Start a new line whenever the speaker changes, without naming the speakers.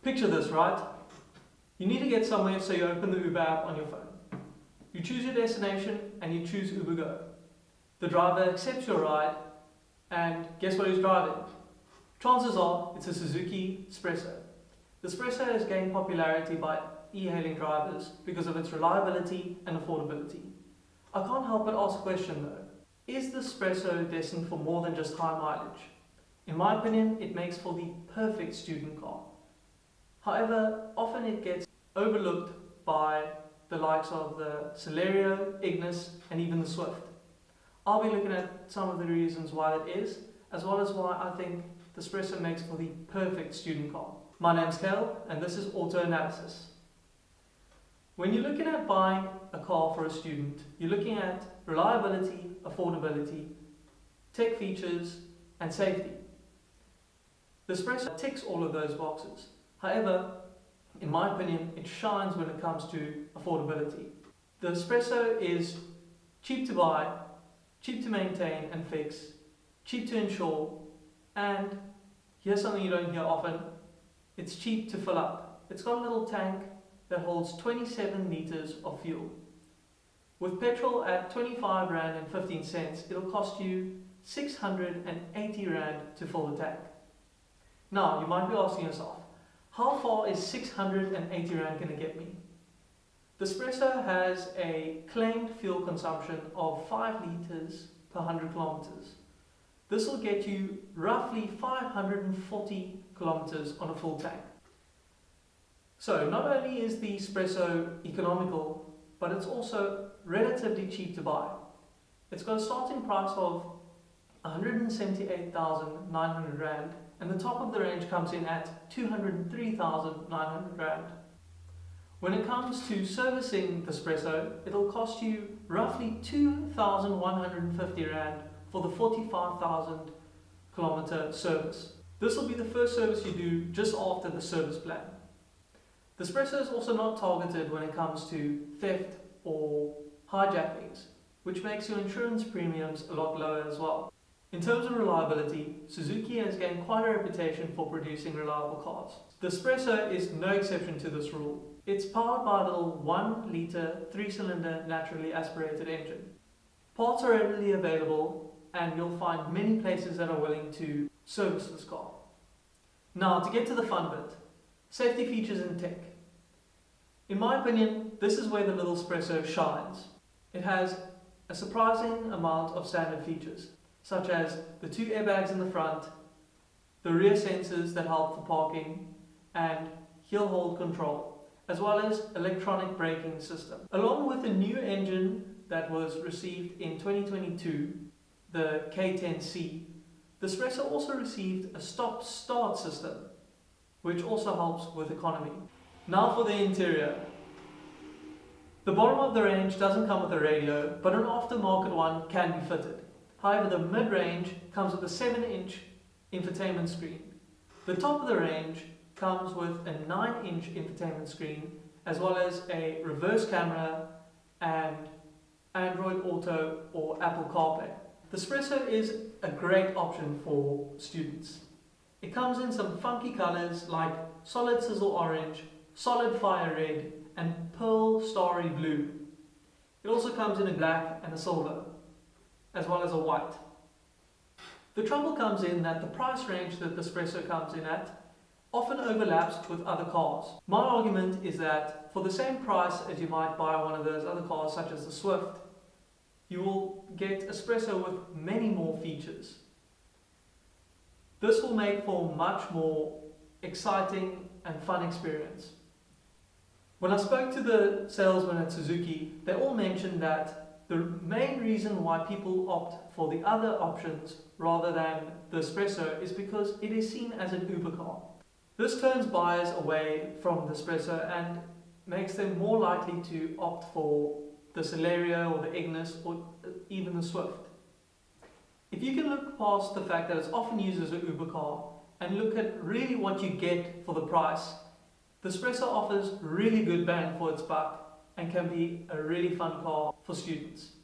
Picture this, right? You need to get somewhere, so you open the Uber app on your phone. You choose your destination and you choose Uber Go. The driver accepts your ride, and guess what he's driving? Chances are it's a Suzuki S-presso. The S-presso has gained popularity by e-hailing drivers because of its reliability and affordability. I can't help but ask a question though. Is the S-presso destined for more than just high mileage? In my opinion, it makes for the perfect student car. However, often it gets overlooked by the likes of the Celerio, Ignis, and even the Swift. I'll be looking at some of the reasons why that is, as well as why I think the S-presso makes for the perfect student car. My name's Kel, and this is Auto Analysis. When you're looking at buying a car for a student, you're looking at reliability, affordability, tech features, and safety. The S-presso ticks all of those boxes. However, in my opinion, it shines when it comes to affordability. The S-presso is cheap to buy, cheap to maintain and fix, cheap to insure, and here's something you don't hear often, it's cheap to fill up. It's got a little tank that holds 27 litres of fuel. With petrol at 25 Rand and 15 cents, it'll cost you 680 Rand to fill the tank. Now, you might be asking yourself, how far is 680 Rand going to get me? The S-presso has a claimed fuel consumption of 5 litres per 100 kilometers. This will get you roughly 540 kilometers on a full tank. So not only is the S-presso economical, but it's also relatively cheap to buy. It's got a starting price of 178,900 Rand, and the top of the range comes in at 203,900 Rand. When it comes to servicing the S-presso, it'll cost you roughly 2,150 Rand for the 45,000 kilometer service. This will be the first service you do just after the service plan. The S-presso is also not targeted when it comes to theft or hijackings, which makes your insurance premiums a lot lower as well. In terms of reliability, Suzuki has gained quite a reputation for producing reliable cars. The S-presso is no exception to this rule. It's powered by a little 1 litre 3-cylinder naturally aspirated engine. Parts are readily available, and you'll find many places that are willing to service this car. Now, to get to the fun bit, safety features and tech. In my opinion, this is where the little S-presso shines. It has a surprising amount of standard features, such as the 2 airbags in the front, the rear sensors that help for parking, and heel hold control, as well as electronic braking system. Along with a new engine that was received in 2022, the K10C, the S-presso also received a stop-start system, which also helps with economy. Now for the interior. The bottom of the range doesn't come with a radio, but an aftermarket one can be fitted. However, the mid-range comes with a 7-inch infotainment screen. The top of the range comes with a 9-inch infotainment screen, as well as a reverse camera and Android Auto or Apple CarPlay. The S-presso is a great option for students. It comes in some funky colors like solid sizzle orange, solid fire red, and pearl starry blue. It also comes in a black and a silver, as well as a white. The trouble comes in that the price range that the S-presso comes in at often overlaps with other cars. My argument is that for the same price as you might buy one of those other cars such as the Swift, you will get a S-presso with many more features. This will make for a much more exciting and fun experience. When I spoke to the salesman at Suzuki, they all mentioned that the main reason why people opt for the other options rather than the S-presso is because it is seen as an Uber car. This turns buyers away from the S-presso and makes them more likely to opt for the Celerio or the Ignis or even the Swift. If you can look past the fact that it's often used as an Uber car and look at really what you get for the price, the S-presso offers really good bang for its buck and can be a really fun car for students.